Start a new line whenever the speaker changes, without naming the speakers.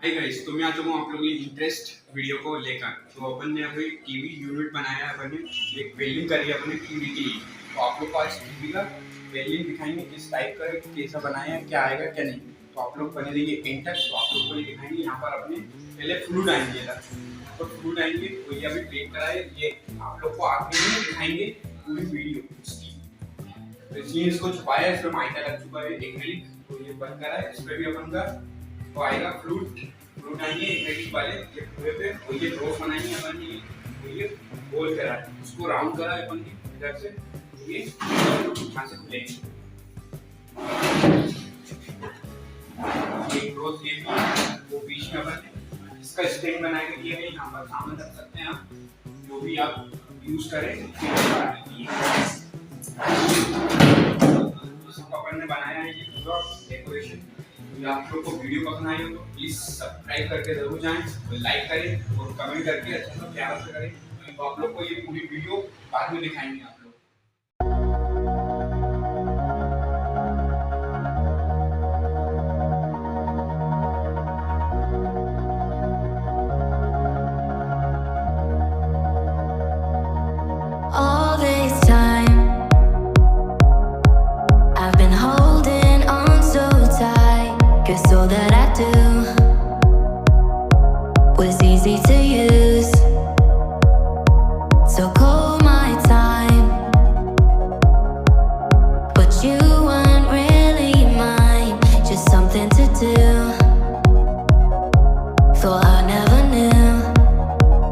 Hi guys, तो मैं आ चुका हूँ आप लोगों की इंटरेस्ट वीडियो को लेकर। तो अपन ने अभी टीवी यूनिट बनाया है, अपन ने एक वेल्डिंग करी है अपने टीवी की। तो आप लोग को आज टीवी का वेल्डिंग दिखाएंगे, किस टाइप का है, कैसा बनाया है, क्या आएगा क्या नहीं। तो आप लोग बने रहिए एंड तक। तो आप लोग को ये दिखाएंगे, यहाँ पर अपने पहले फ्लूइड आएंगे इधर। तो फ्लूइड आएंगे तो ये अभी प्लेट करा है, ये आप लोग को आखिर में दिखाएंगे पूरी वीडियो उसकी। तो इसलिए इसको छुपाया है, इसमें माइका लग चुका है एक मिनट। तो ये बंद करा है, इस पर भी अपन का तो आएगा फ्लूट फ्लूट आएंगे एक वाले ये पूरे पे। और ये रोज बनाएंगे अपन ने, तो ये गोल करा है, उसको राउंड करा है अपन ने इधर से। ये यहाँ से खुलेंगे, ये रोज ये वो बीच में अपन ने इसका स्टैंड बना के दिया है। यहाँ पर सामान रख सकते हैं आप, जो भी आप यूज करें। अपन ने बनाया है ये पूरा डेकोरेशन। आप लोग को वीडियो पसंद आई हो तो प्लीज सब्सक्राइब करके जरूर जाएं, लाइक करें और कमेंट करके अच्छा सा प्यार से करें। तो आप लोग को ये पूरी वीडियो बाद में दिखाएंगे।